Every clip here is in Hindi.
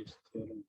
Bayes theorem.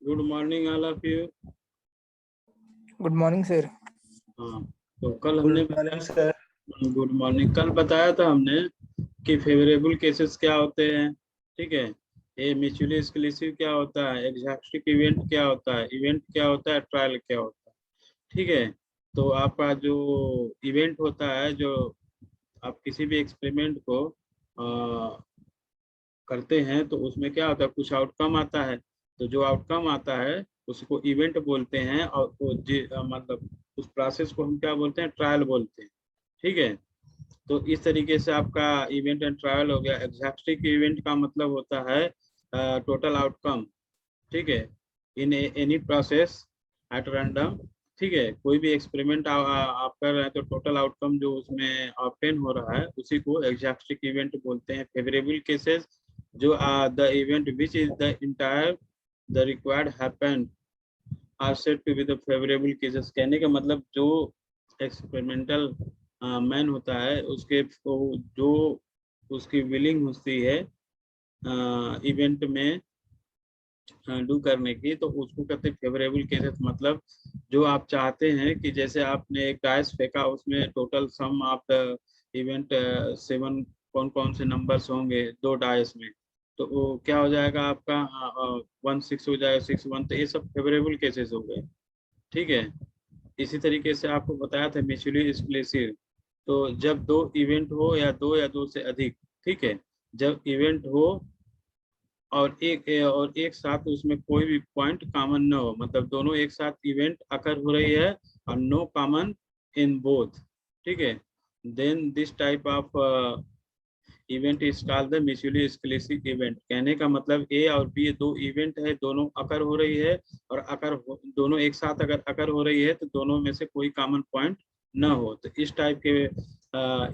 Good morning all of you. Good morning sir. हाँ, तो कल हमने सर गुड मॉर्निंग। कल बताया था हमने कि फेवरेबल केसेस क्या होते हैं, ठीक है। ये म्यूचुअली एक्सक्लूसिव क्या होता है, एग्जैक्टिव इवेंट क्या होता है, इवेंट क्या होता है, ट्रायल क्या होता है, ठीक है। तो आपका जो इवेंट होता है, जो आप किसी भी एक्सपेरिमेंट को करते हैं तो उसमें क्या होता है, कुछ आउटकम आता है। तो जो आउटकम आता है उसको इवेंट बोलते हैं, और वो मतलब उस प्रोसेस को हम क्या बोलते हैं, ट्रायल बोलते हैं, ठीक है। तो इस तरीके से आपका इवेंट एंड ट्रायल हो गया। एग्जैक्टिव इवेंट का मतलब होता है टोटल आउटकम, ठीक है, in any process at random, ठीक है। कोई भी एक्सपेरिमेंट आप कर रहे हैं तो टोटल आउटकम जो उसमें ऑब्टेन हो रहा है उसी को एग्जैक्टिव इवेंट बोलते हैं। फेवरेबल केसेस जो the event which is the entire the required happened are said to be the favourable cases. कहने का मतलब जो एक्सपेरिमेंटल मैन होता है उसके जो उसकी विलिंग होती है इवेंट में डू करने की, तो उसको कहते हैं फेवरेबल केसेस। मतलब जो आप चाहते हैं कि जैसे आपने एक डाइस फेंका, उसमें total sum of the event 7 कौन कौन से नंबर्स होंगे दो डाइस में, तो वो क्या हो जाएगा आपका 1 6 हो जाएगा, 6 1। तो ये सब फेवरेबल केसेस हो गए, ठीक है। इसी तरीके से आपको बताया था म्यूचुअली एक्सक्लूसिव, तो जब दो इवेंट हो या दो से अधिक, ठीक है, जब इवेंट हो और एक साथ उसमें कोई भी पॉइंट कॉमन न हो, मतलब दोनों एक साथ इवेंट अकर हो रही है और नो कॉमन इन बोथ, ठीक है, then this type of event is called the mutually exclusive event. कहने का मतलब ए और बी दो इवेंट है, दोनों अकर हो रही है, और दोनों एक साथ अगर अकर हो रही है तो दोनों में से कोई कॉमन पॉइंट न हो, तो इस टाइप के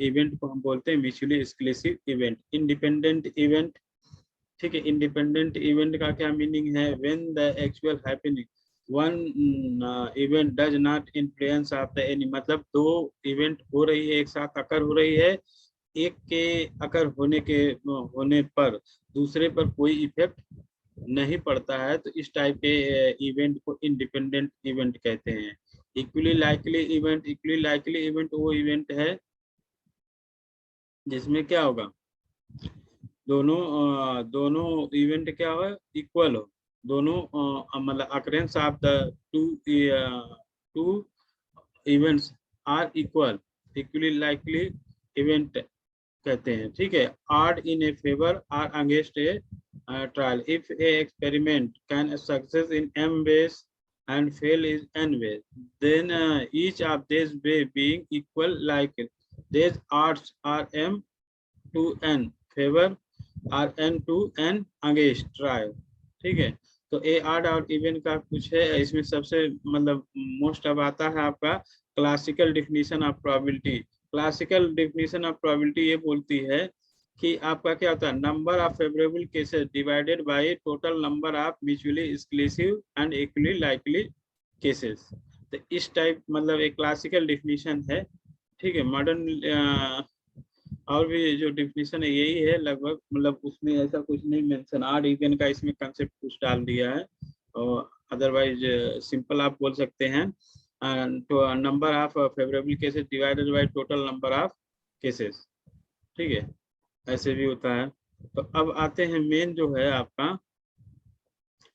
इवेंट को हम बोलते हैं mutually exclusive event. Independent event, ठीक है। इंडिपेंडेंट इवेंट का क्या मीनिंग है, when the actual happening one event does not influence of the any. मतलब दो इवेंट हो रही है, एक साथ अकर हो रही है, एक के अकर होने पर दूसरे पर कोई इफेक्ट नहीं पड़ता है, तो इस टाइप के इवेंट को इंडिपेंडेंट इवेंट कहते हैं। इक्वली लाइकली इवेंट वो इवेंट है जिसमें क्या होगा, दोनों इवेंट क्या हो, इक्वल हो, दोनों मतलब occurrence of the two events are equally likely event कहते हैं, ठीक है। Odds in a favour are against a trial if a experiment can success in m ways and fail is n ways, then each of these way being equal like these odds are m to n favor और n to n against trial, ठीक है। तो ए आड और इवेंट का कुछ है इसमें, सबसे मतलब मोस्ट अब आता है आपका classical definition of probability. Classical definition of probability ये बोलती है कि आपका क्या होता है, number of favourable cases divided by total number of mutually exclusive and equally likely cases. तो इस टाइप मतलब एक क्लासिकल डिफिनीशन है, ठीक है। मॉडर्न और भी जो डिफिनीशन है यही है लगभग, मतलब उसमें ऐसा कुछ नहीं मेंशन, आड इवन का इसमें कंसेप्ट कुछ डाल दिया है, और अदरवाइज सिंपल आप बोल सकते हैं तो number of favourable cases divided by total number of cases, ठीक है, ऐसे भी होता है। तो अब आते हैं मेन जो है आपका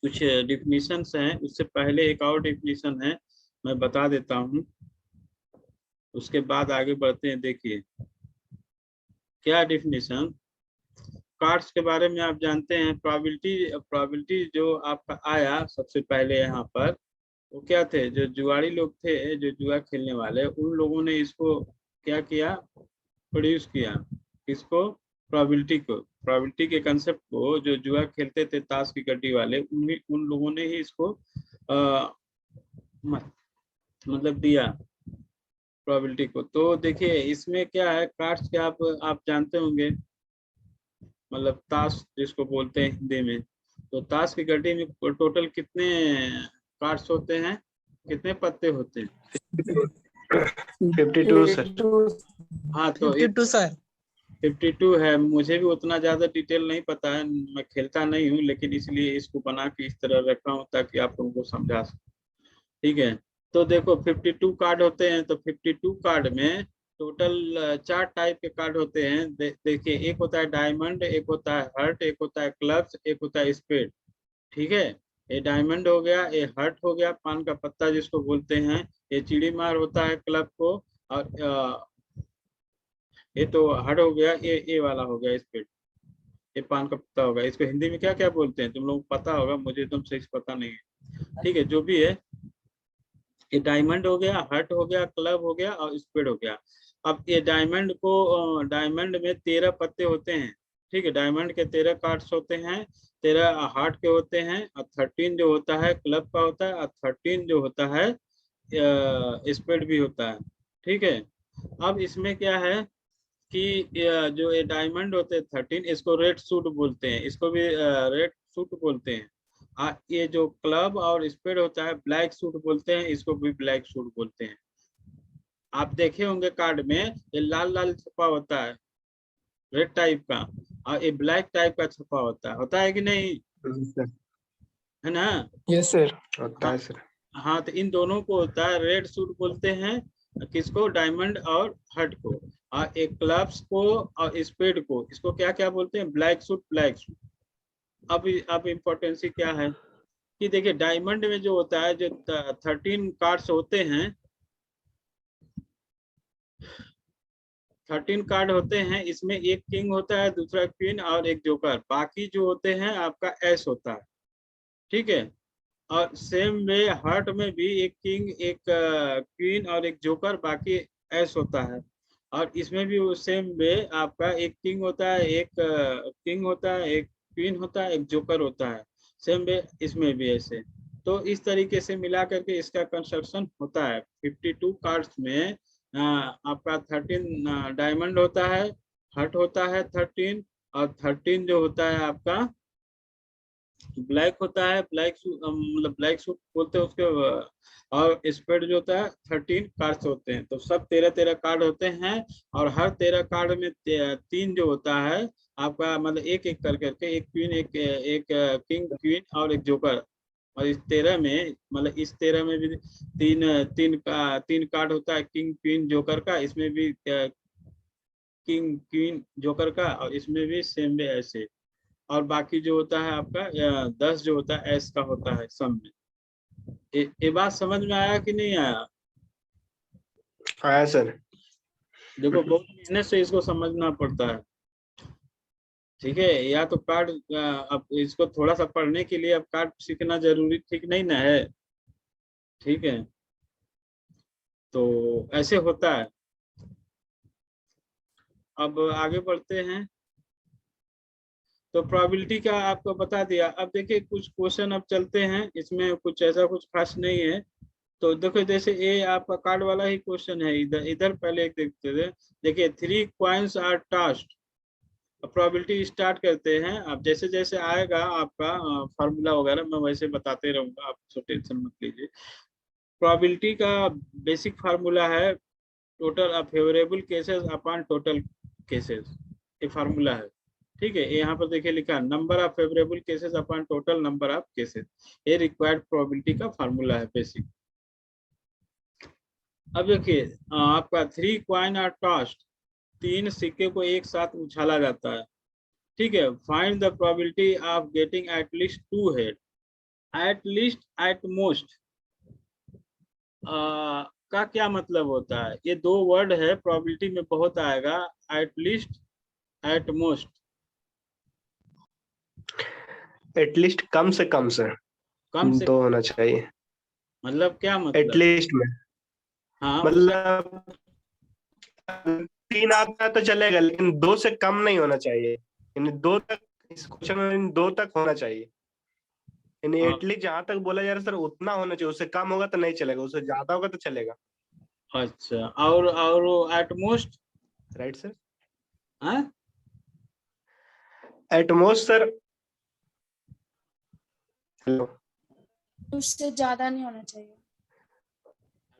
कुछ डिफिनीशंस हैं, उससे पहले एक और डिफिनीशन है मैं बता देता हूँ, उसके बाद आगे बढ़ते हैं। देखिए क्या डिफिनीशन, कार्ड्स के बारे में आप जानते हैं। प्रोबेबिलिटी जो आपका आया सबसे पहले यहाँ पर, वो क्या थे, जो जुआरी लोग थे, जो जुआ खेलने वाले, उन लोगों ने इसको क्या किया, प्रोड्यूस किया, इसको प्रोबेबिलिटी के कंसेप्ट को, जो जुआ खेलते थे ताश की गड्डी वाले, उन लोगों ने ही इसको मतलब दिया प्रोबेबिलिटी को। तो देखिए इसमें क्या है, कार्ड्स के आप जानते होंगे, मतलब ताश जिसको बोलते हैं हिंदी में। तो ताश की गड्डी में टोटल कितने कार्ड्स होते हैं, कितने पत्ते होते हैं? 52 सर। हाँ तो 52 सर। 52 है। मुझे भी उतना ज्यादा डिटेल नहीं पता है, मैं खेलता नहीं हूँ, लेकिन इसलिए इसको बना के इस तरह रखा हूँ ताकि आप उनको समझा सकें, ठीक है। तो देखो 52 कार्ड होते हैं, तो 52 कार्ड में टोटल 4 टाइप के कार्ड होते हैं। देखिए एक होता है डायमंड, एक होता है हर्ट, एक होता है क्लब्स, एक होता है स्पेड, ठीक है। ये डायमंड हो गया, ये हर्ट हो गया, पान का पत्ता जिसको बोलते हैं, ये चिड़ी मार होता है क्लब को, और ये तो हर्ट हो गया, ये वाला हो गया स्पेड, ये पान का पत्ता होगा। इसको हिंदी में क्या क्या बोलते हैं तुम लोग पता होगा, मुझे एकदम सही से पता नहीं है, ठीक है। जो भी है, ये डायमंड हो गया, हर्ट हो गया, क्लब हो गया और स्पेड हो गया। अब ये डायमंड में 13 पत्ते होते हैं, ठीक है। डायमंड के 13 कार्ड्स होते हैं, 13 हार्ट के होते हैं, और 13 जो होता है क्लब का होता है, और 13 जो होता है स्पेड भी होता है, ठीक है। अब इसमें क्या है कि जो ये डायमंड होते हैं 13, इसको रेड सूट बोलते हैं, इसको भी रेड सूट बोलते हैं। ये जो क्लब और स्पेड होता है ब्लैक सूट बोलते हैं, इसको भी ब्लैक सूट बोलते हैं। आप देखे होंगे कार्ड में ये लाल लाल छपा होता है रेड टाइप का, और ये ब्लैक टाइप का छपा होता है कि नहीं, है ना? Yes sir. होता है सर। हाँ, तो इन दोनों को होता है रेड सूट बोलते हैं, किसको, डायमंड और हर्ट को। और एक क्लब्स को और स्पेड को, इसको क्या क्या बोलते हैं, ब्लैक सूट, ब्लैक सूट। अब इम्पोर्टेंसी क्या है कि देखिए डायमंड में जो होता है, जो 13 कार्ड्स होते हैं, 13 कार्ड होते हैं, इसमें एक किंग होता है, दूसरा क्वीन और एक जोकर, बाकी जो होते हैं आपका एस होता है, ठीक है। और सेम वे हर्ट में भी एक किंग, एक क्वीन और एक जोकर, बाकी एस होता है। और इसमें भी वो सेम वे आपका एक किंग होता है, एक किंग होता है, एक क्वीन होता है, एक जोकर होता है, सेम वे इसमें भी ऐसे। तो इस तरीके से मिला करके इसका कंस्ट्रक्शन होता है। 52 कार्ड्स में आपका 13 डायमंड होता है, हर्ट होता है 13, और 13 जो होता है आपका ब्लैक होता है, ब्लैक मतलब ब्लैक सूट बोलते हैं उसके, और स्पेड जो होता है 13 कार्ड्स होते हैं। तो सब 13 कार्ड होते हैं, और हर 13 कार्ड में 3 जो होता है आपका, मतलब एक एक कर करके, एक क्वीन, एक किंग, क्वीन और एक जोकर। और इस 13 में, मतलब इस 13 में भी तीन कार्ड होता है, किंग, क्वीन, जोकर का। इसमें भी किंग, क्वीन, जोकर का, और इसमें भी सेम वे ऐसे। और बाकी जो होता है आपका 10 जो होता है एस का होता है सम में। ये बात समझ में आया कि नहीं आया? हाँ सर। देखो बहुत मेहनत से इसको समझना पड़ता है, ठीक है। या तो कार्ड, अब इसको थोड़ा सा पढ़ने के लिए अब कार्ड सीखना जरूरी ठीक नहीं ना है, ठीक है। तो ऐसे होता है। अब आगे बढ़ते हैं। तो प्रोबेबिलिटी का आपको बता दिया। अब देखिए कुछ क्वेश्चन अब चलते हैं, इसमें कुछ ऐसा कुछ खास नहीं है। तो देखो जैसे ये आपका कार्ड वाला ही क्वेश्चन है, इधर इधर पहले एक देखते थे। देखिए 3 coins are tossed. Probability start करते हैं। अब जैसे जैसे आएगा आपका फार्मूला वगैरह मैं वैसे बताते रहूंगा, आप तो टेंशन मत लीजिए। प्रोबेबिलिटी का बेसिक फार्मूला है total favourable cases upon total cases, ये फार्मूला है, ठीक है। यहाँ पर देखिए लिखा number of favourable cases upon total number of cases, ये रिक्वायर्ड प्रोबेबिलिटी का फार्मूला है बेसिक। अब देखिए आपका 3 कॉइन आर टॉस्ड, 3 सिक्के को एक साथ उछाला जाता है, ठीक है। Find the probability of getting at least 2 head. Eight least, at most का क्या मतलब होता है? ये दो वर्ड है, प्रोबेबिलिटी में बहुत आएगा। At least, at most. At least कम से कम सर, कम से दो होना चाहिए। मतलब क्या मतलब? एटलीस्ट में हाँ मतलब 3 आता है तो चलेगा, लेकिन 2 से कम नहीं होना चाहिए। यानी 2 तक, इस क्वेश्चन में 2 तक होना चाहिए। यानी हाँ, एटलीस्ट जहां तक बोला जा रहा है सर उतना होना चाहिए, उससे कम होगा तो नहीं चलेगा, उससे ज्यादा होगा तो चलेगा। अच्छा। और एट मोस्ट? Right sir. हाँ, एटमोस्ट सर, हेलो, उससे ज्यादा नहीं होना चाहिए।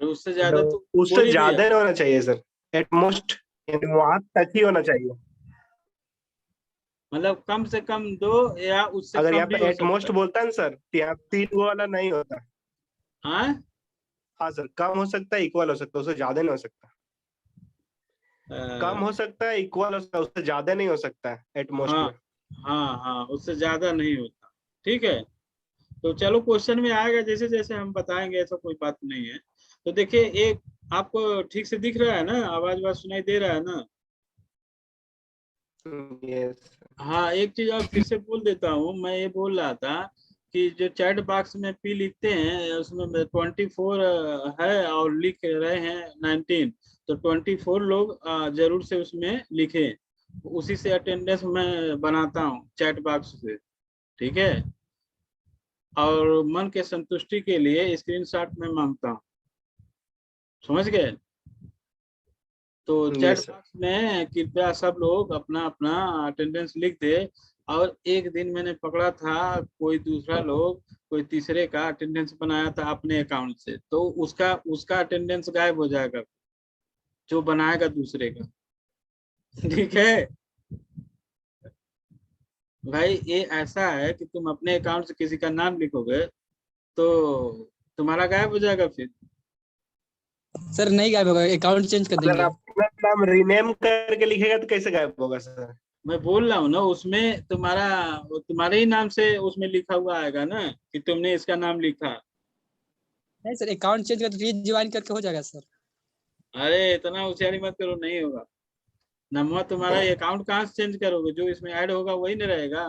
उससे ज्यादा तो उससे बोल ही दिया। ज्यादा नहीं होना चाहिए सर। एटमोस्ट यानी वहां तक ही होना चाहिए। मतलब कम से कम 2 या उससे अगर कम यहाँ भी पे हो सकता एटमोस्ट है। बोलता है ना सर, तो यहाँ 3 वो वाला नहीं होता। हाँ, हाँ सर, कम हो सकता है, इक्वल हो सकता है, उससे ज्यादा नहीं हो सकता। कम हो सकता है, इक्वल हो सकता है, उससे ज्यादा नहीं हो सकता है एटमोस्ट हाँ में। हाँ हाँ, उससे ज्यादा नहीं होता, ठीक है। तो चलो क्वेश्चन में आएगा जैसे जैसे हम बताएंगे, ऐसा कोई बात नहीं है। तो देखिए एक, आपको ठीक से दिख रहा है ना, आवाज वाज सुनाई दे रहा है ना? यस। हाँ, एक चीज और फिर से बोल देता हूँ। मैं ये बोल रहा था कि जो चैट बॉक्स में पी लिखते हैं उसमें 24 है और लिख रहे हैं 19, तो 24 लोग जरूर से उसमें लिखें। उसी से अटेंडेंस मैं बनाता हूँ चैट बॉक्स से, ठीक है। और मन के संतुष्टि के लिए स्क्रीनशॉट में मांगता हूँ, समझ गए? तो चैट यस सर। बॉक्स में कृपया सब लोग अपना अपना अटेंडेंस लिख दे। और एक दिन मैंने पकड़ा था, कोई दूसरा लोग, कोई तीसरे का अटेंडेंस बनाया था अपने अकाउंट से, तो उसका उसका अटेंडेंस गायब हो जाएगा, जो बनाएगा दूसरे का, ठीक है भाई। ये ऐसा है कि तुम अपने अकाउंट से किसी का नाम लिखोगे तो तुम्हारा गायब हो जाएगा फिर। सर नहीं गायब होगा, अकाउंट चेंज कर अगर देंगे। अपना नाम रीनेम करके लिखेगा तो कैसे गायब होगा सर? मैं बोल रहा हूँ ना, उसमें तुम्हारा, तुम्हारे ही नाम से उसमें लिखा हुआ आएगा ना कि तुमने इसका नाम लिखा। नहीं सर, अकाउंट चेंज कर री ज्वाइन करके हो जाएगा सर। अरे इतना होशियारी मत करो, नहीं होगा। नंबर तुम्हारा अकाउंट कहाँ से चेंज करोगे? जो इसमें ऐड होगा वही नहीं रहेगा।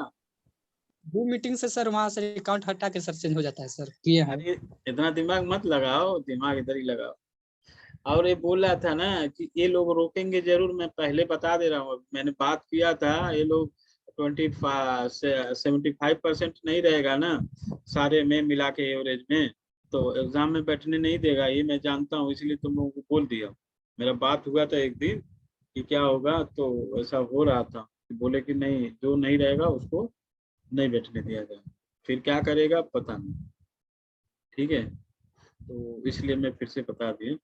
वो मीटिंग से सर वहाँ से अकाउंट हटा के सर चेंज हो जाता है सर, किए हैं। अरे इतना दिमाग मत लगाओ, दिमाग इधर ही लगाओ। और ये बोल रहा था ना कि ये लोग रोकेंगे जरूर, मैं पहले बता दे रहा हूँ, मैंने बात किया था। ये लोग 75% नहीं रहेगा ना सारे में मिला के एवरेज में, तो एग्जाम में बैठने नहीं देगा, ये मैं जानता हूँ, इसलिए तुम लोगों को बोल दिया। मेरा बात हुआ था एक दिन कि क्या होगा, तो ऐसा हो रहा था कि बोले कि नहीं, जो नहीं रहेगा उसको नहीं बैठने दिया जाए। फिर क्या करेगा पता नहीं, ठीक है। तो इसलिए मैं फिर से बता दिया।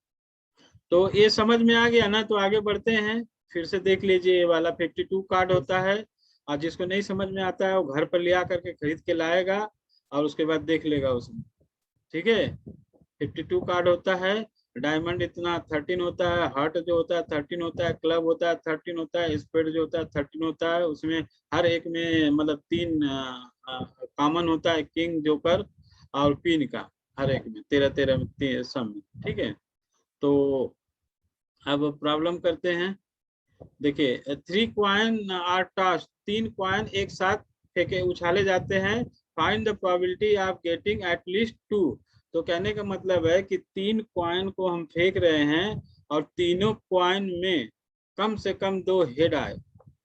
तो ये समझ में आ गया ना? तो आगे बढ़ते हैं। फिर से देख लीजिए, ये वाला 52 कार्ड होता है, और जिसको नहीं समझ में आता है वो घर पर ले आकर के खरीद के लाएगा और उसके बाद देख लेगा उसमें, ठीक है। 52 कार्ड होता है। डायमंड इतना 13 होता है, हार्ट जो होता है 13 होता है, क्लब होता है 13 होता है, स्पेड जो होता है 13 होता है। उसमें हर एक में मतलब 3 कॉमन होता है, किंग, जोकर और क्वीन का, हर एक में 13 13 सम में, ठीक है। तो अब प्रॉब्लम करते हैं। देखिए 3 कॉइन आर टॉस्ड, 3 कॉइन एक साथ फेंके उछाले जाते हैं। Find the probability of getting at least 2। तो कहने का मतलब है कि 3 कॉइन को हम फेंक रहे हैं और तीनों कॉइन में कम से कम 2 हेड आए,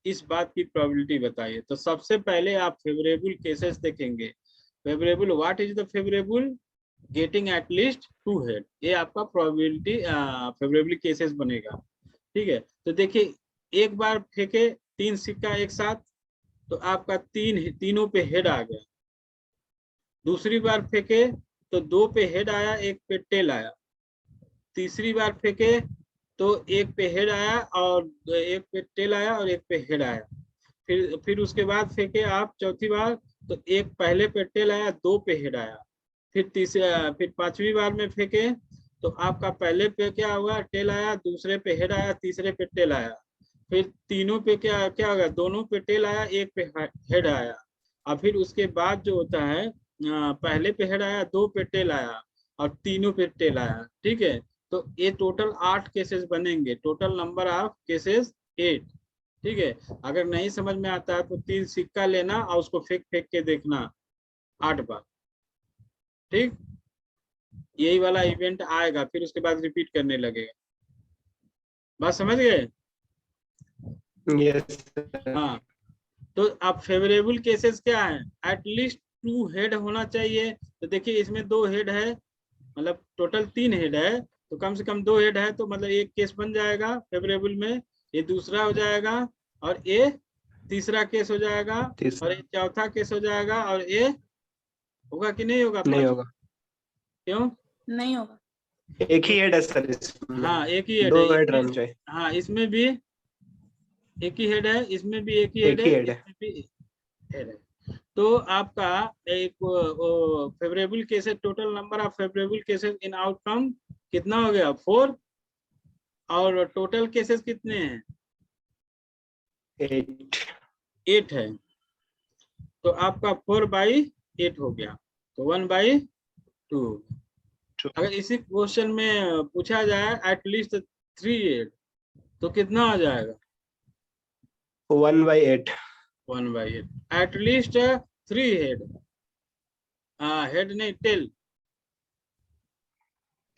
इस बात की प्रोबेबिलिटी बताइए। तो सबसे पहले आप फेवरेबल केसेस देखेंगे। Favourable, what is the favourable? Getting at least 2 head, ये आपका प्रोबेबिलिटी फेवरेबल केसेस बनेगा। ठीक है, तो देखिए एक बार फेंके 3 सिक्का एक साथ, तो आपका तीनों पे हेड आ गया। दूसरी बार फेंके तो 2 पे हेड आया, 1 पे टेल आया। तीसरी बार फेंके तो 1 पे हेड आया और 1 पे टेल आया और 1 पे हेड आया। फिर उसके बाद फेंके आप चौथी बार, तो 1 पहले पे टेल आया, 2 पे हेड आया। फिर 5वीं बार में फेंके तो आपका पहले पे क्या हुआ? टेल आया, दूसरे पे हेड आया, तीसरे पे टेल आया। फिर तीनों पे क्या क्या होगा? दोनों पे टेल आया, 1 पे हेड आया। और फिर उसके बाद जो होता है पहले पे हेड आया, 2 पे टेल आया और तीनों पे टेल आया। ठीक है, तो ये टोटल 8 केसेस बनेंगे। Total number of cases 8। ठीक है, अगर नहीं समझ में आता है तो 3 सिक्का लेना और उसको फेंक फेंक के देखना 8 बार। ठीक, यही वाला इवेंट आएगा, फिर उसके बाद रिपीट करने लगेगा। बात समझ गए? यस। हाँ, तो अब फेवरेबल केसेस क्या है? एटलीस्ट 2 हेड होना चाहिए। तो देखिए इसमें 2 हेड है, मतलब टोटल 3 हेड है, तो कम से कम 2 हेड है, तो मतलब एक केस बन जाएगा फेवरेबल में, ये दूसरा हो जाएगा और ये तीसरा केस हो जाएगा और तीसरा ये चौथा केस हो जाएगा और ये होगा कि नहीं होगा? नहीं 5? होगा, क्यों? नहीं होगा। एक ही हेड है सर इसमें, हाँ एक ही हेड 2 है हेड इसमें। रहना चाहिए। हाँ इसमें भी एक ही हेड है, इसमें भी एक ही हेड एक है, ही हेड है। इसमें भी हेड है। तो आपका एक favourable cases, total number of favourable cases in outcome कितना हो गया? 4। और टोटल केसेस कितने हैं? 8। 8 है। तो आपका 4/8 हो गया, तो 1/2। अगर इसी क्वेश्चन में पूछा जाए एटलीस्ट 3 हेड, तो कितना आ जाएगा? 1/8। 1/8। एटलीस्ट 3 हेड, हेड नहीं टेल।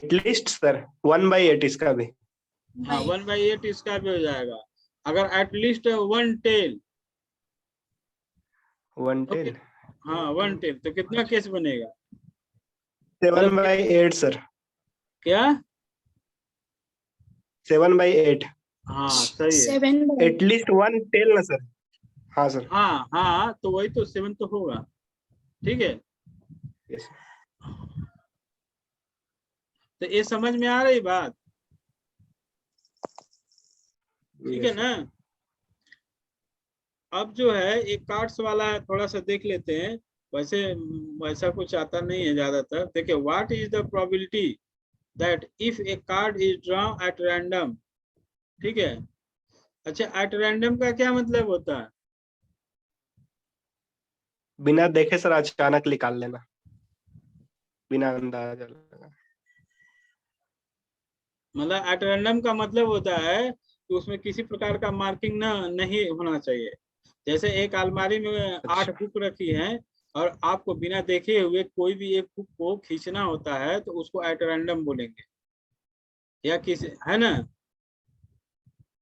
एटलीस्ट सर 1/8 इसका भी। हाँ 1/8 इसका भी हो जाएगा। अगर एटलीस्ट 1 टेल, 1 तो टेल। हाँ 1 टेल, तो कितना केस बनेगा? 7/8 सर। क्या? 7/8। हाँ सही है। 7/8। एटलीस्ट 1 टेल ना सर। हाँ सर। हाँ हाँ, तो वही तो 7 तो होगा। ठीक है, यस। तो ये समझ में आ रही बात? ठीक है यस। ना? अब जो है एक कार्ड्स वाला है, थोड़ा सा देख लेते हैं। वैसे वैसा कुछ आता नहीं है ज्यादातर। देखिए what is the probability that if A card is drawn at random. ठीक है, अच्छा एट रैंडम का क्या मतलब होता है? बिना देखे सर अचानक निकाल लेना, बिना अंदाजा लगा। मतलब एट रैंडम का मतलब होता है कि उसमें किसी प्रकार का मार्किंग नहीं होना चाहिए। जैसे एक अलमारी में 8 अच्छा। बुक रखी हैं और आपको बिना देखे हुए कोई भी एक बुक को खींचना होता है, तो उसको एट रैंडम बोलेंगे। या किसी है ना,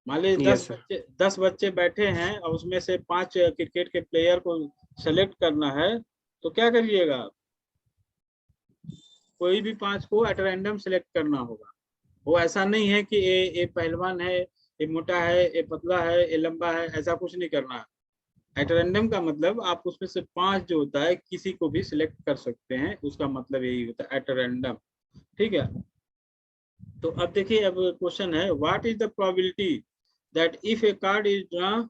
मान लीजिए यस सर। 10 बच्चे बैठे हैं और उसमें से 5 क्रिकेट के प्लेयर को सेलेक्ट करना है, तो क्या करिएगा? कोई भी 5 को एट रैंडम सेलेक्ट करना होगा। वो ऐसा नहीं है कि ये पहलवान है, ये मोटा है, ये पतला है, ये लंबा है, ऐसा कुछ नहीं करना है। एट रैंडम का मतलब आप उसमें से 5 जो होता है किसी को भी सिलेक्ट कर सकते हैं, उसका मतलब यही होता है एट रैंडम। ठीक है, तो अब देखिए, अब क्वेश्चन है what is the probability that if A card is drawn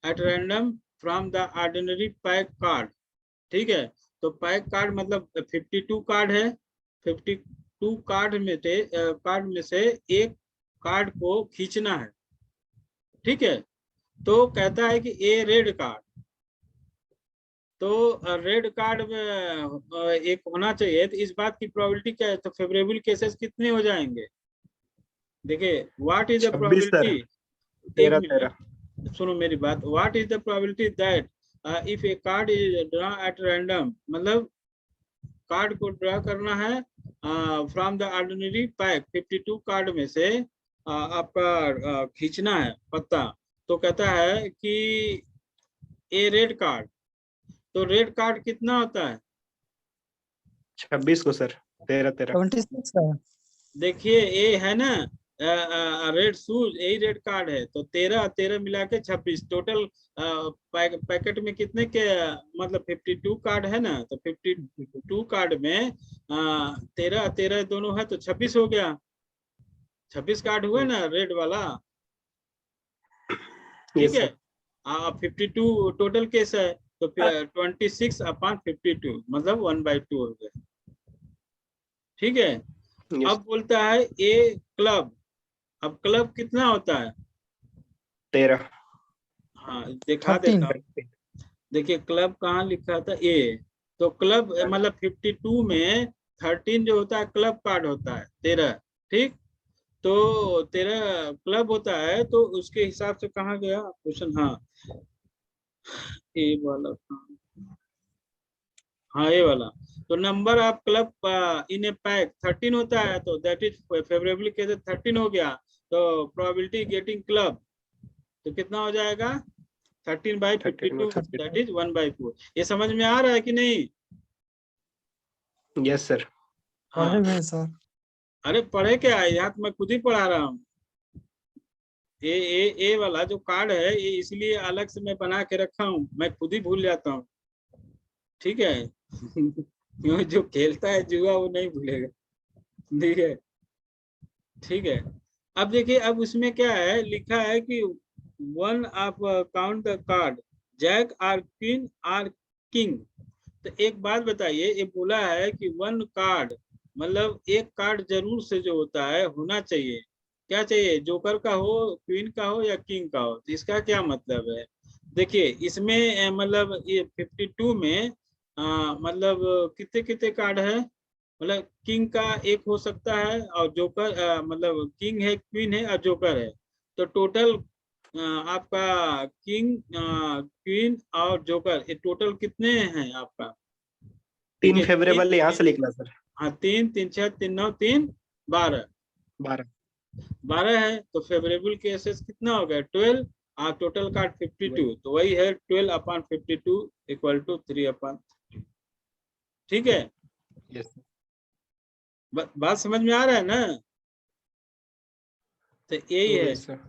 at random from the ordinary pack card. ठीक है, तो पैक कार्ड मतलब 52 कार्ड है। 52 कार्ड में से एक कार्ड को खींचना है। ठीक है, तो कहता है कि ए रेड कार्ड, तो रेड कार्ड में एक होना चाहिए। तो इस बात की प्रोबेबिलिटी क्या है? तो फेवरेबल केसेस कितने हो जाएंगे? देखिए what is the 26 sir. Probability, 13 सुनो मेरी बात, what is the probability that if A card is draw at random, मतलब कार्ड को ड्रा करना है from the ordinary pack, 52 card में से आपका खींचना है पत्ता, तो कहता है कि ए रेड कार्ड, तो रेड कार्ड कितना होता है? 26 को सर, 13 26 का। देखिए ए है ना रेड शूज, यही रेड कार्ड है, तो 13 मिला के 26 टोटल पैकेट में कितने के मतलब 52 कार्ड है ना, तो 52 कार्ड में 13 दोनों है तो 26 हो गया, 26 कार्ड हुआ ना रेड वाला, ठीक है। 52 टोटल केस है, तो 26 अपॉन 52 मतलब 1/2 हो गया, ठीक है। अब बोलता है ए क्लब, अब क्लब कितना होता है? 13। हाँ दिखा देता हूँ, देखिए क्लब कहाँ लिखा था ए, तो क्लब मतलब 52 में 13 जो होता है क्लब कार्ड होता है 13, ठीक, तो 13 क्लब होता है, तो उसके हिसाब से कहाँ गया क्वेश्चन, हाँ ए वाला, हाँ ये वाला, तो number of club in A pack 13 होता है, तो दैट इज फेवरेबली केस 13 हो गया, तो प्रोबेबिलिटी गेटिंग क्लब तो कितना हो जाएगा 13/52, दैट इज 1/4। ये समझ में आ रहा है कि नहीं? Yes sir. हाँ सर। अरे पढ़े क्या है, यहाँ तो मैं खुद ही पढ़ा रहा हूँ, ए वाला जो कार्ड है ये इसलिए अलग से मैं बना के रखा हूँ, मैं खुद ही भूल जाता हूँ, ठीक है। जो खेलता है जुआ वो नहीं भूलेगा, ठीक है, ठीक है। अब देखिए अब उसमें क्या है लिखा है कि one of count the card jack or queen or king, तो एक बात बताइए, ये बोला है कि वन कार्ड मतलब एक कार्ड जरूर से जो होता है होना चाहिए, क्या चाहिए, जोकर का हो, क्वीन का हो या किंग का हो, तो इसका क्या मतलब है? देखिए इसमें मतलब ये 52 में मतलब कितने कितने कार्ड है, मतलब किंग का एक हो सकता है और जोकर मतलब किंग है, क्वीन है और जोकर है, तो टोटल आपका किंग क्वीन और जोकर ये टोटल कितने हैं आपका? 3 फेवरेबल यहाँ से लिखना सर। हाँ 3 3 6 3 9 3 12 12 है, तो फेवरेबल केसेस कितना हो गया 12 और टोटल कार्ड 52, तो वही है 12/52 इक्वल टू 3/3, ठीक है। यस बात समझ में आ रहा है ना, तो यही है। सर।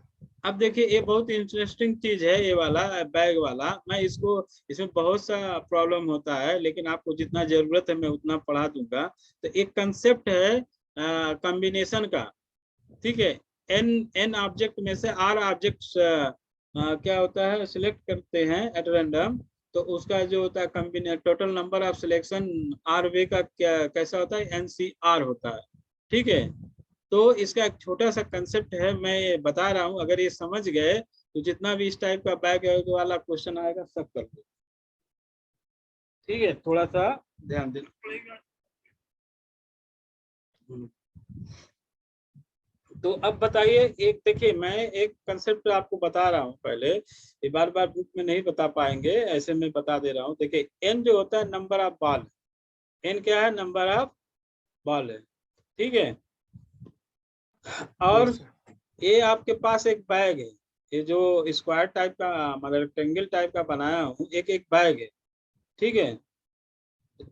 अब देखिए ये बहुत इंटरेस्टिंग चीज है, ये वाला बैग वाला, मैं इसको इसमें बहुत सा प्रॉब्लम होता है, लेकिन आपको जितना जरूरत है मैं उतना पढ़ा दूंगा। तो एक कंसेप्ट है कॉम्बिनेशन का, ठीक है, एन ऑब्जेक्ट में से आर ऑब्जेक्ट्स क्या होता है सिलेक्ट करते हैं एट रैंडम, तो उसका जो होता है combination total number of selection or way का क्या कैसा होता है NCR होता है, ठीक है। तो इसका एक छोटा सा कंसेप्ट है, मैं बता रहा हूँ, अगर ये समझ गए तो जितना भी इस टाइप का बैग वाला क्वेश्चन आएगा सब कर दो, ठीक है, थोड़ा सा ध्यान देना पड़ेगा। तो अब बताइए, एक देखिए मैं एक कंसेप्ट आपको बता रहा हूँ पहले, ये बार बार बुक में नहीं बता पाएंगे, ऐसे में बता दे रहा हूँ। देखिए एन जो होता है नंबर ऑफ बॉल, एन क्या है नंबर ऑफ बॉल है, ठीक है। और ये आपके पास एक बैग है, ये जो स्क्वायर टाइप का मतलब रेक्टेंगल टाइप का बनाया हूँ, एक एक बैग है, ठीक है।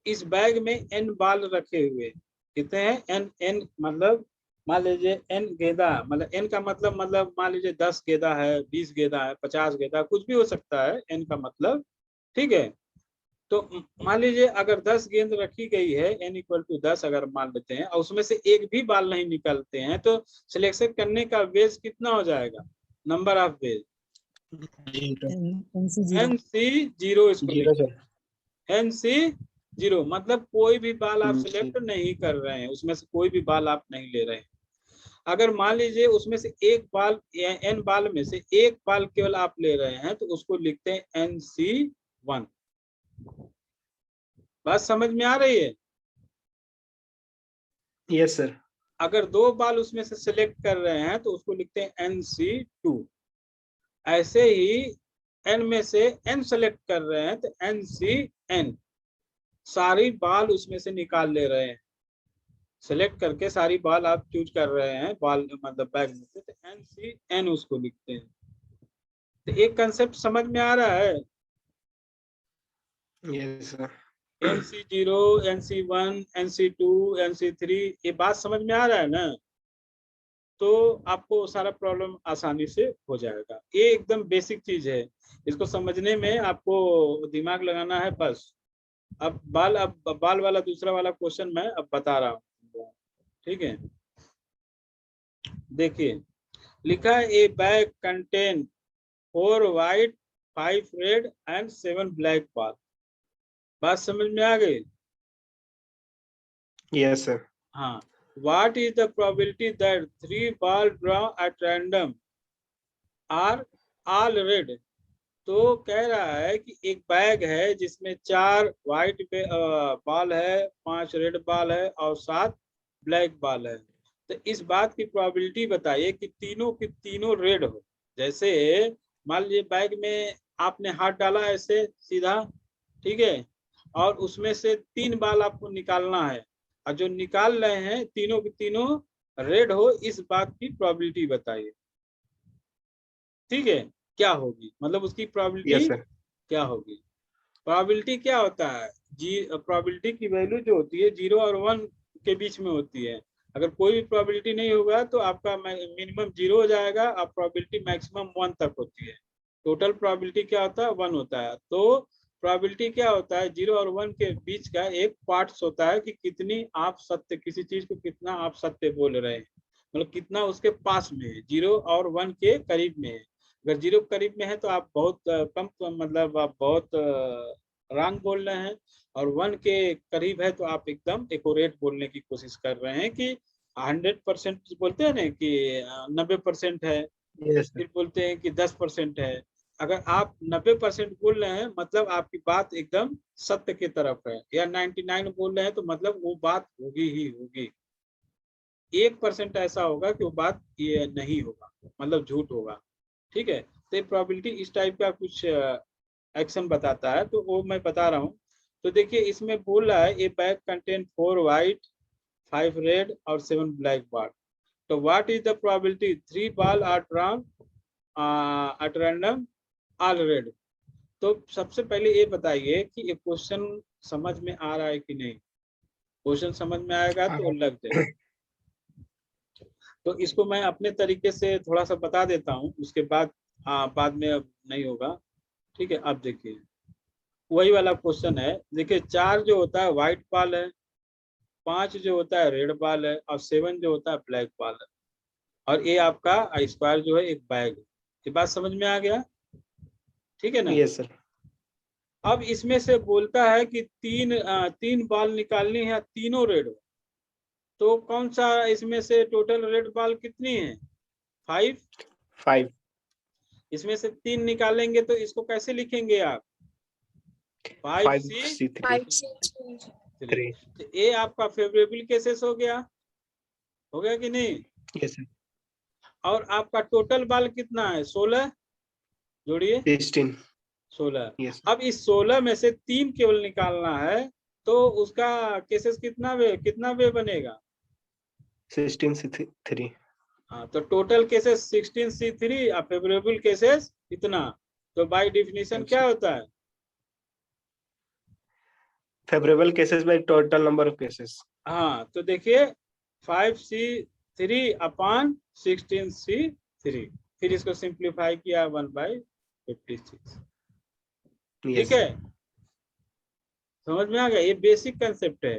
इस बैग में एन बॉल रखे हुए, कितने हैं एन, एन मतलब मान लीजिए एन गेंदा, मतलब एन का मतलब मान लीजिए 10 गेंदा है, 20 गेंदा है, 50 गेंदा, कुछ भी हो सकता है एन का मतलब, ठीक है। तो मान लीजिए अगर 10 गेंद रखी गई है n इक्वल टू 10 अगर मान लेते हैं और उसमें से एक भी बाल नहीं निकलते हैं, तो सिलेक्शन करने का वेज कितना हो जाएगा, नंबर ऑफ वेज NC 0 इसको लिखिए, NC 0 मतलब कोई भी बाल आप सिलेक्ट नहीं कर रहे हैं, उसमें से कोई भी बाल आप नहीं ले रहे हैं। अगर मान लीजिए उसमें से एक बाल n बाल में से एक बाल केवल आप ले रहे हैं, तो उसको लिखते हैं NC1। बात समझ में आ रही है? Yes sir. अगर 2 बॉल उसमें से सिलेक्ट कर रहे हैं तो उसको लिखते हैं NC2। ऐसे ही n में से n सेलेक्ट कर रहे हैं तो NCN। सारी बॉल उसमें से निकाल ले रहे हैं, सेलेक्ट करके सारी बॉल आप चूज कर रहे हैं बॉल मतलब बैग में से, तो NCN उसको लिखते हैं। तो एक कंसेप्ट समझ में आ रहा है? Yes sir. NC0, NC1, NC2, NC3, ये बात समझ में आ रहा है ना? तो आपको सारा प्रॉब्लम आसानी से हो जाएगा। ये एकदम बेसिक चीज है, इसको समझने में आपको दिमाग लगाना है बस। अब बाल वाला दूसरा वाला क्वेश्चन मैं अब बता रहा हूँ, ठीक है? देखिए लिखा है a bag contain 4 white 5 red and 7 black ball. बात समझ में आ गई? Yes sir. हाँ, what is the probability that 3 ball draw at random are all red? तो कह रहा है कि एक बैग है जिसमें 4 व्हाइट बॉल है, 5 रेड बॉल है और 7 ब्लैक बॉल है। तो इस बात की प्रोबेबिलिटी बताइए कि तीनों की तीनों रेड हो। जैसे मान लीजिए बैग में आपने हाथ डाला ऐसे सीधा, ठीक है, और उसमें से 3 बॉल आपको निकालना है और जो निकाल रहे हैं तीनों की तीनों रेड हो, इस बात की प्रोबेबिलिटी बताइए। ठीक है, क्या होगी, मतलब उसकी यस प्रोबेबिलिटी सर। क्या होगी? प्रोबेबिलिटी क्या होता है? प्रोबेबिलिटी की वैल्यू जो होती है 0 और 1 के बीच में होती है। अगर कोई भी प्रोबेबिलिटी नहीं होगा तो आपका मिनिमम 0 हो जाएगा और प्रोबेबिलिटी मैक्सिमम 1 तक होती है। टोटल प्रोबेबिलिटी क्या होता है? 1 होता है। तो प्रोबेबिलिटी क्या होता है? 0 और 1 के बीच का एक पार्ट्स होता है कि कितनी आप सत्य, किसी चीज को कितना आप सत्य बोल रहे हैं, मतलब कितना उसके पास में है, 0 और 1 के करीब में है। अगर 0 करीब में है तो आप बहुत कम, मतलब आप बहुत रॉन्ग बोल रहे हैं, और 1 के करीब है तो आप एकदम एक्यूरेट बोलने की कोशिश कर रहे हैं कि 100% बोलते हैं ना कि 90% है, यस सर। फिर बोलते हैं कि 10% है। अगर आप 90% बोल रहे हैं मतलब आपकी बात एकदम सत्य की तरफ है, या 99 बोल रहे हैं तो मतलब वो बात होगी ही होगी। 1% ऐसा होगा कि वो बात ये नहीं होगा, मतलब झूठ होगा। ठीक है, तो प्रोबेबिलिटी इस टाइप का कुछ एक्शन बताता है, तो वो मैं बता रहा हूँ। तो देखिए इसमें बोल रहा है a bag contain 4 white 5 red और 7 ब्लैक बॉल। तो what is the probability 3 ball are drawn at random all red? तो सबसे पहले ये बताइए कि ये क्वेश्चन समझ में आ रहा है कि नहीं। क्वेश्चन समझ में आएगा तो लग जाए। तो इसको मैं अपने तरीके से थोड़ा सा बता देता हूँ, उसके बाद बाद में अब नहीं होगा। ठीक है, अब देखिए वही वाला क्वेश्चन है। देखिए 4 जो होता है व्हाइट बॉल है, 5 जो होता है रेड बॉल है और 7 जो होता है ब्लैक बॉल है, और ये आपका स्क्वायर जो है एक बैग है। ये बात समझ में आ गया? ठीक है ना? Yes sir. अब इसमें से बोलता है कि 3 बॉल निकालनी है, तीनों रेड हो। तो कौन सा इसमें से टोटल रेड बॉल कितनी है? 5। 5। इसमें से 3 निकालेंगे तो इसको कैसे लिखेंगे आप? 5C3। 3। तो ये आपका फेवरेबल केसेस हो गया कि नहीं? Yes sir. और आपका टोटल बॉल कितना है? 16 जोड़िए, 16। 16। यस अब इस 16 में से 3 केवल निकालना है, तो उसका केसेस कितना वे बनेगा? 16C3। हाँ, तो टोटल केसेस 16C3 और फेवरेबल केसेस इतना। तो बाय डिफिनीशन क्या होता है? Favourable cases by total number of cases. हाँ, तो देखिए 5C3 अपॉन 16C3, फिर इसको सिंप्लीफाई किया 1/56। ठीक है, समझ में आ गया? ये बेसिक कंसेप्ट है,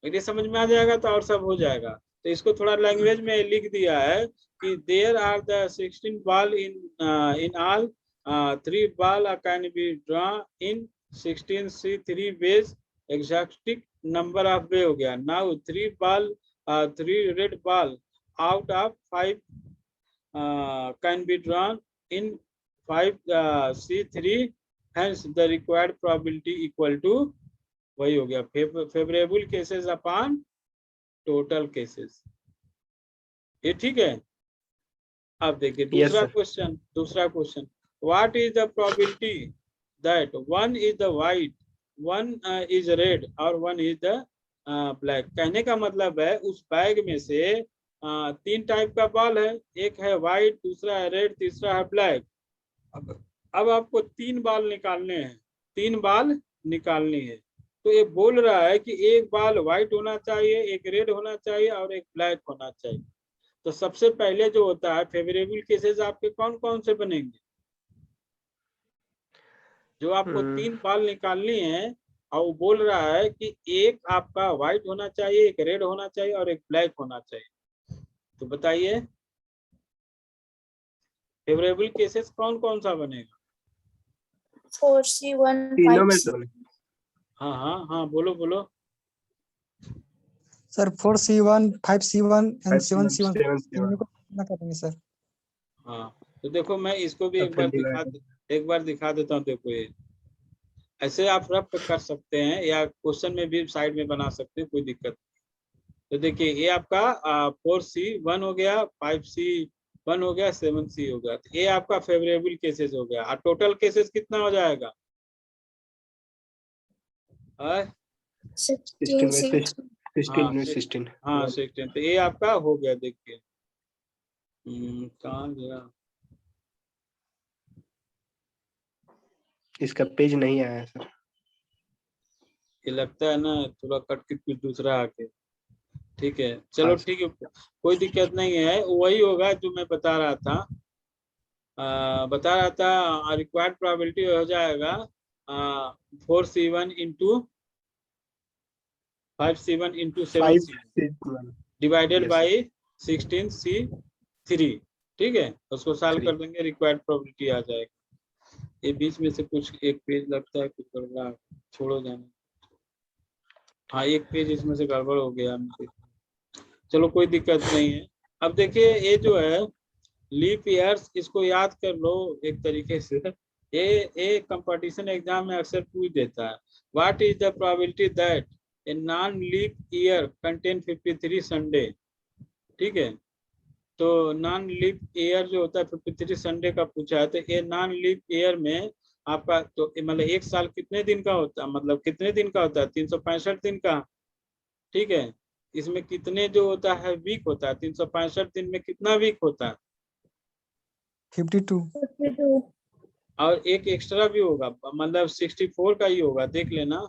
ये समझ में आ जाएगा तो और सब हो जाएगा। तो इसको थोड़ा लैंग्वेज में लिख दिया है कि there are the 16 ball in all, 3 ball can be draw in 16C3 ways, exactly number of way हो गया। Now 3 ball 3 red ball out of 5 can be drawn in 5C3, hence the required probability equal to, वही हो गया favourable cases upon total cases. ये ठीक है। अब देखिए Yes, दूसरा question, what is the probability that one is the white, one is red और वन इज द ब्लैक। कहने का मतलब है उस बैग में से 3 टाइप का बॉल है, एक है व्हाइट, दूसरा है रेड, तीसरा है ब्लैक। अब आपको 3 बॉल निकालने हैं, 3 बॉल निकालनी है। तो ये बोल रहा है कि एक बॉल व्हाइट होना चाहिए, एक रेड होना चाहिए और एक ब्लैक होना चाहिए। तो सबसे पहले जो होता है फेवरेबल केसेस आपके कौन कौन से बनेंगे? जो आपको 3 बॉल निकालनी है और वो बोल रहा है कि एक आपका व्हाइट होना चाहिए, एक रेड होना चाहिए और एक ब्लैक होना चाहिए। तो बताइए फेवरेबल केसेस कौन कौन सा बनेगा? 4C1 तीनों में 5C। से हाँ बोलो। Sir 4C1 5C1 and 7C1 7 तीनों को कितना करेंगे सर? हाँ तो देखो मैं इसको भी एक बार दिखा देता हूँ। देखो ये ऐसे आप रफ कर सकते हैं या क्वेश्चन में भी साइड में बना सकते हैं, कोई दिक्कत नहीं। तो देखिए ये आपका 4C1 हो गया, 5C1 हो गया, 7C हो गया। तो ये आपका फेवरेबल केसेस हो गया। और टोटल केसेस कितना हो जाएगा? 16। हाँ 16। तो ये आपका हो गया। देखिए कहाँ गया? इसका पेज नहीं आया है सर। ये लगता है ना थोड़ा कट के कुछ दूसरा आके। ठीक है चलो ठीक है, कोई दिक्कत नहीं है। वही होगा जो मैं बता रहा था। रिक्वायर्ड प्रोबेबिलिटी हो जाएगा 4C1 into 5C1 into 7C1 divided by 16C3। ठीक है, उसको सॉल्व कर देंगे, रिक्वायर्ड प्रोबेबिलिटी आ जाएगा। ये बीच में से कुछ एक पेज लगता है कुछ गड़बड़ा, छोड़ो जाने। हाँ एक पेज इसमें से गड़बड़ हो गया, चलो कोई दिक्कत नहीं है। अब देखिए ये जो है लीप ईयर्स, इसको याद कर लो एक तरीके से। ये कंपटीशन एग्जाम में अक्सर पूछ देता है, what is the probability that a non leap year contain 53 Sunday. ठीक है, तो नॉन लीप ईयर जो होता है 53 संडे का पूछा है। तो ये नॉन लीप ईयर में आपका तो मतलब एक साल कितने दिन का होता है, मतलब कितने दिन का होता है? 365 दिन का। ठीक है, इसमें कितने जो होता है वीक होता है? 365 दिन में कितना वीक होता है? 52। और एक एक्स्ट्रा भी होगा, मतलब 64 का ही होगा, देख लेना।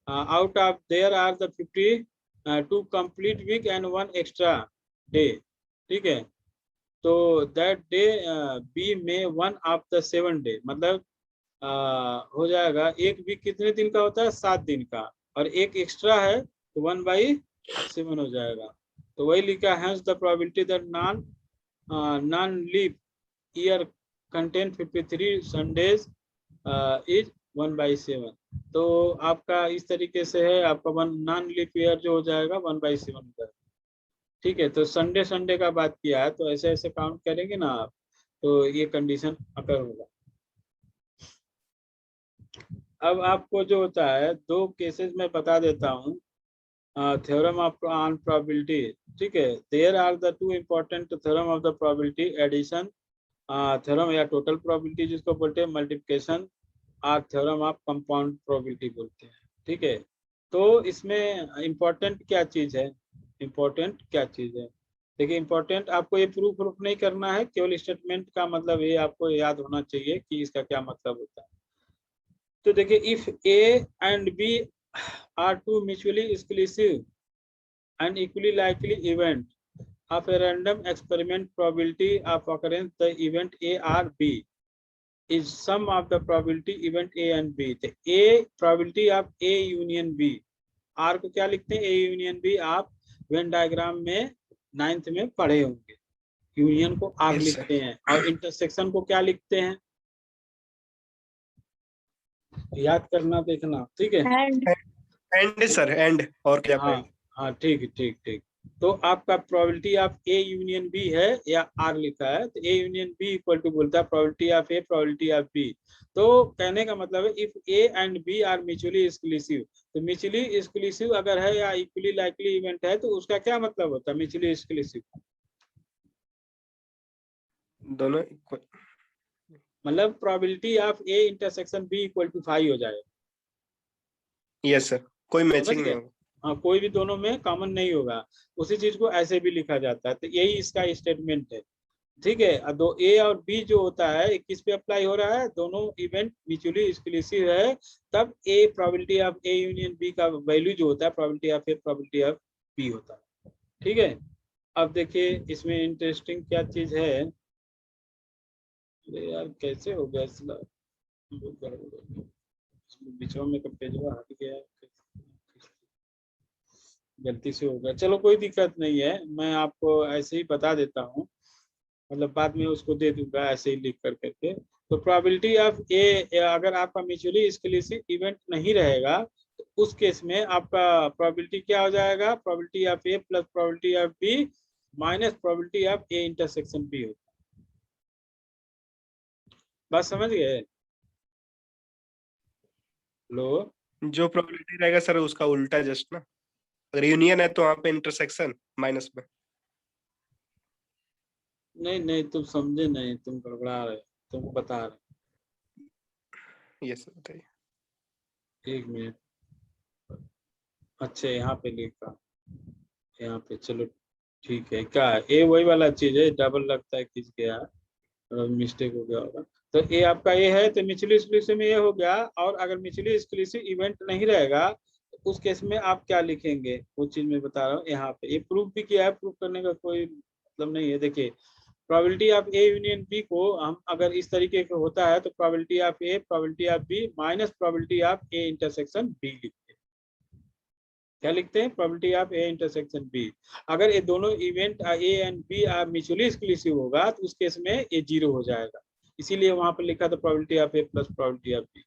Out of there are the 52 complete week and 1 extra day. ठीक है, तो दैट डे बी में 1 ऑफ द 7 डे, मतलब हो जाएगा एक वीक कितने दिन का होता है? 7 दिन का, और एक एक्स्ट्रा है तो 1/7 हो जाएगा। तो वही लिखा है the probability that non leap year contain 53 Sundays is 1/7। तो आपका इस तरीके से है, आपका नॉन लीप ईयर जो हो जाएगा 1/7 हो जाएगा। ठीक है, तो संडे का बात किया है, तो ऐसे ऐसे काउंट करेंगे ना आप, तो ये कंडीशन अकर होगा। अब आपको जो होता है 2 केसेस में बता देता हूँ, थ्योरम ऑफ ऑन प्रोबेबिलिटी। ठीक है, there are the 2 important theorem of the probability, addition theorem या टोटल प्रोबेबिलिटी जिसको बोलते हैं, मल्टीप्लिकेशन और थ्योरम ऑफ कंपाउंड प्रोबेबिलिटी बोलते हैं। ठीक है, तो इसमें इम्पोर्टेंट क्या चीज है? देखिए इम्पोर्टेंट आपको ये प्रूफ नहीं करना है, केवल स्टेटमेंट का मतलब ये आपको याद होना चाहिए कि इसका क्या मतलब होता है। तो देखिए if A and B are 2 mutually exclusive and equally likely event of a random experiment, probability of occurrence the event A or B is sum of the probability event A and B। तो A probability of A union B, R को क्या लिखते हैं? A union B आप वेन डायग्राम में 9th में पढ़े होंगे। यूनियन को R लिखते हैं और इंटरसेक्शन को क्या लिखते हैं? याद करना, देखना। ठीक है, एंड सर, एंड और क्या? हाँ ठीक। तो आपका probability of A union B है या आर लिखा है, तो A union B equal to बोलता है probability of A probability of B. तो कहने का मतलब है if A and B are mutually exclusive, तो म्यूचुअली एक्सक्लूसिव अगर है या इक्वली लाइकली इवेंट है तो उसका क्या मतलब होता है म्यूचुअली एक्सक्लूसिव? दोनों मतलब probability of A intersection B equal to 5 हो जाएगा। यस सर, कोई समझ मैचिंग गए? नहीं होगा। हाँ, कोई भी दोनों में कॉमन नहीं होगा। उसी चीज को ऐसे भी लिखा जाता है, तो यही इसका स्टेटमेंट है। ठीक है, दो ए और बी जो होता है किस पे अप्लाई हो रहा है, दोनों इवेंट म्यूचुअली एक्सक्लूसिव है, तब A probability of A union B का वैल्यू जो होता है probability of A probability of B होता है। ठीक है, अब देखिए इसमें इंटरेस्टिंग क्या चीज है। अरे यार कैसे हो गया बीचों में पेजवा हट गया, गलती से हो गया। चलो कोई दिक्कत नहीं है, मैं आपको ऐसे ही बता देता हूँ, मतलब बाद में उसको दे दूंगा ऐसे ही लिख कर करके। तो प्रोबेबिलिटी ऑफ ए अगर आपका म्यूचुअली एक्सक्लूसिव इवेंट नहीं रहेगा तो उस केस में आपका प्रोबेबिलिटी क्या हो जाएगा, probability of A plus probability of B minus probability of A intersection B होता है। बात समझ गए? लो, जो प्रोबेबिलिटी रहेगा सर उसका उल्टा जस्ट ना, अगर यूनियन है तो वहाँ पे इंटरसेक्शन माइनस में। नहीं नहीं तुम समझे नहीं, तुम गड़बड़ा रहे, तुमको बता रहे। यस बताइए। एक मिनट, अच्छा यहाँ पे लिखा, यहाँ पे चलो ठीक है। क्या है ए वही वाला चीज है, डबल लगता है किस गया, मिस्टेक हो गया होगा। तो ए आपका ए है तो म्यूचुअली एक्सक्लूसिव में ये हो गया। और अगर म्यूचुअली एक्सक्लूसिव इवेंट नहीं रहेगा तो उस केस में आप क्या लिखेंगे, वो चीज मैं बता रहा हूँ। यहाँ पे ये प्रूफ भी किया है, प्रूफ करने का कोई मतलब नहीं है। देखिए probability of A union B को हम अगर इस तरीके का होता है तो probability of A probability of B minus probability of A intersection B लिखते हैं। क्या लिखते हैं, probability of A intersection B. अगर ये दोनों event A and B are mutually exclusive होगा तो उस केस में ये 0 हो जाएगा, इसीलिए वहां पर लिखा था probability of A plus probability of B.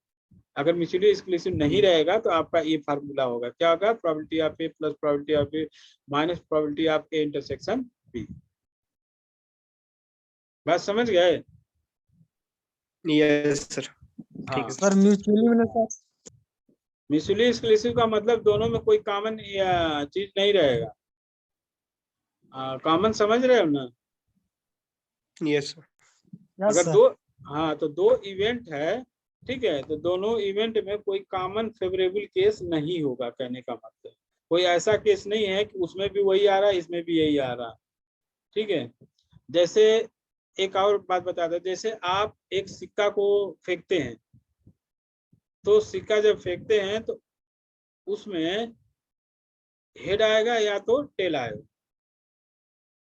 अगर म्यूचुअली एक्सक्लूसिव नहीं रहेगा तो आपका ये फार्मूला होगा, क्या होगा, probability of A plus probability of B minus probability of A intersection B. बात समझ गए? यस सर, ठीक है सर म्यूचुअली में सर म्यूचुअली एक्सक्लूसिव का मतलब दोनों में कोई कॉमन चीज नहीं रहेगा। कॉमन समझ रहे हो ना? Yes sir. अगर दो, हाँ तो दो इवेंट है, ठीक है, तो दोनों इवेंट में कोई कॉमन फेवरेबल केस नहीं होगा। कहने का मतलब कोई ऐसा केस नहीं है कि उसमें भी वही आ रहा है इसमें भी यही आ रहा है। ठीक है, जैसे एक और बात बता दो, जैसे आप एक सिक्का को फेंकते हैं, तो सिक्का जब फेंकते हैं तो उसमें हेड आएगा या तो टेल आएगा,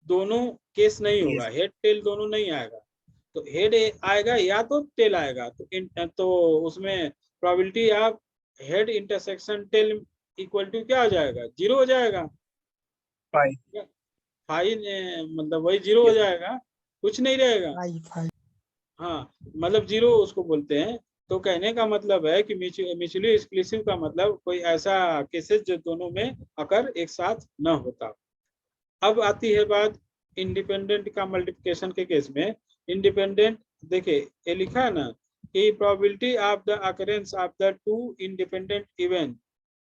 दोनों केस नहीं होगा, हेड टेल दोनों नहीं आएगा। तो हेड आएगा या तो टेल आएगा, तो उसमें probability of head intersection tail equal to क्या हो जाएगा, 0 हो जाएगा। फाइन मतलब वही 0 हो जाएगा, कुछ नहीं रहेगा। हाँ मतलब 0 उसको बोलते हैं। तो कहने का मतलब है कि म्यूचुअली एक्सक्लूसिव का मतलब कोई ऐसा केसेस जो दोनों में अगर एक साथ न होता। अब आती है बात इंडिपेंडेंट का मल्टीप्लिकेशन के केस में। इंडिपेंडेंट देखिए ये लिखा है ना कि probability of the occurrence of the two independent event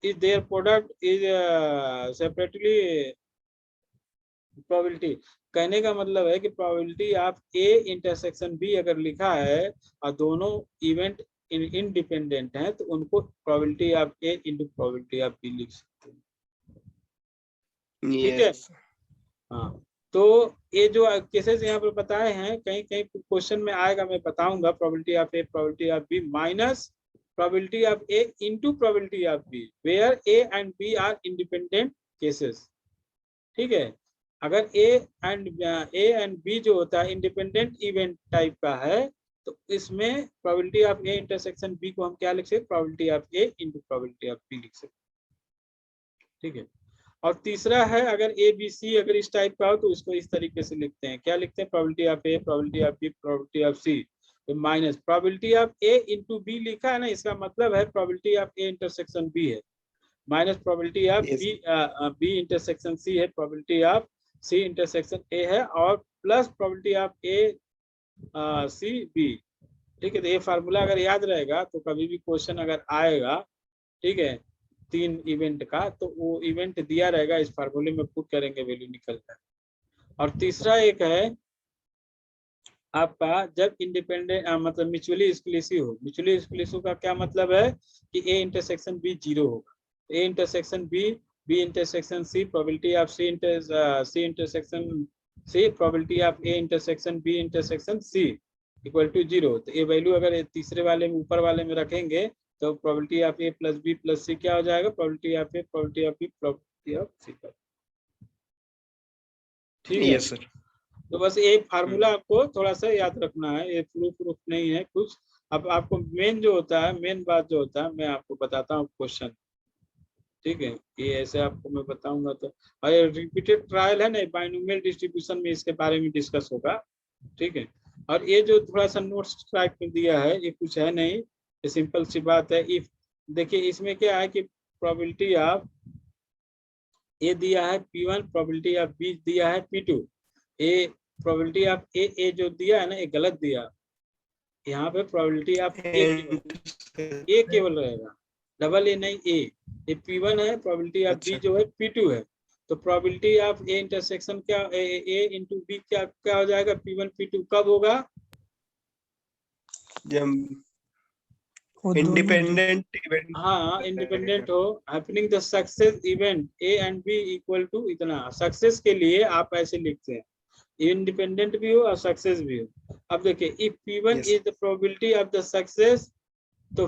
is their product is separately probability. कहने का मतलब है कि probability of A intersection B अगर लिखा है और दोनों इवेंट इंडिपेंडेंट हैं तो उनको probability of A into probability of B लिख सकते हैं। ठीक है, हाँ। तो ये जो केसेस यहाँ पर बताए हैं, कहीं कहीं क्वेश्चन में आएगा, मैं बताऊंगा, probability of A probability of B minus probability of A into probability of B where A and B are independent cases. ठीक है, अगर ए एंड बी जो होता है इंडिपेंडेंट इवेंट टाइप का है तो इसमें probability of A intersection B को हम क्या लिख सकते, probability of A into probability of B लिख सकते। ठीक है, और तीसरा है अगर ए बी सी अगर इस टाइप का हो तो इसको इस तरीके से लिखते हैं, क्या लिखते हैं, probability of A probability of B probability of C तो minus probability of A into B लिखा है ना, इसका मतलब है probability of A intersection B है, minus probability of Yes. B intersection C है, probability of C intersection A है, और plus probability of A C B. ठीक है, तो ये फार्मूला अगर याद रहेगा तो कभी भी क्वेश्चन अगर आएगा, ठीक है, 3 इवेंट का, तो वो इवेंट दिया रहेगा, इस फार्मूले में पुट करेंगे, वैल्यू निकल जाए। और तीसरा एक है आपका जब इंडिपेंडेंट मतलब म्यूचुअली एक्सक्लूसिव हो। म्यूचुअली एक्सक्लूसिव का क्या मतलब है कि ए इंटरसेक्शन बी 0 होगा, A intersection B, B intersection C, probability of C intersection C, probability of A intersection B intersection C equal to 0। तो ये वैल्यू अगर तीसरे वाले में, ऊपर वाले में रखेंगे तो probability of A plus B plus C क्या हो जाएगा, probability of A, probability of B, probability of C. ठीक है, Yes, sir. तो बस ये फार्मूला आपको थोड़ा सा याद रखना है, ये प्रूफ नहीं है कुछ। अब आपको मेन जो होता है, मेन बात जो होता है, मैं आपको बताता हूँ क्वेश्चन। ठीक है, ये ऐसे आपको मैं बताऊंगा। तो और ये रिपीटेड ट्रायल है ना, बाइनोमियल डिस्ट्रीब्यूशन में इसके बारे में डिस्कस होगा। ठीक है, और ये जो थोड़ा सा नोट्स टाइप में दिया है, ये कुछ है नहीं, ये सिंपल सी बात है। इफ देखिए इसमें क्या है कि प्रोबेबिलिटी ऑफ ए दिया है P1, प्रोबेबिलिटी ऑफ बी दिया है P2। ए प्रोबेबिलिटी ऑफ ए जो दिया है ना, ये गलत दिया। यहाँ पे प्रोबेबिलिटी ऑफ ए केवल रहेगा, डबल ए नहीं, ए। ये P1 है, प्रोबेबिलिटी ऑफ बी जो है P2 है। तो प्रोबेबिलिटी ऑफ ए इंटरसेक्शन क्या, ए इंटू बी क्या हो जाएगा, P1 P2 कब होगा, जब वो दोनों इंडिपेंडेंट इवेंट हाँ इंडिपेंडेंट हो, happening the success event A and B equal to इतना। सक्सेस के लिए आप ऐसे लिखते हैं, इंडिपेंडेंट भी हो और सक्सेस भी हो। अब देखिए if P1 Yes. Is the probability of the success, तो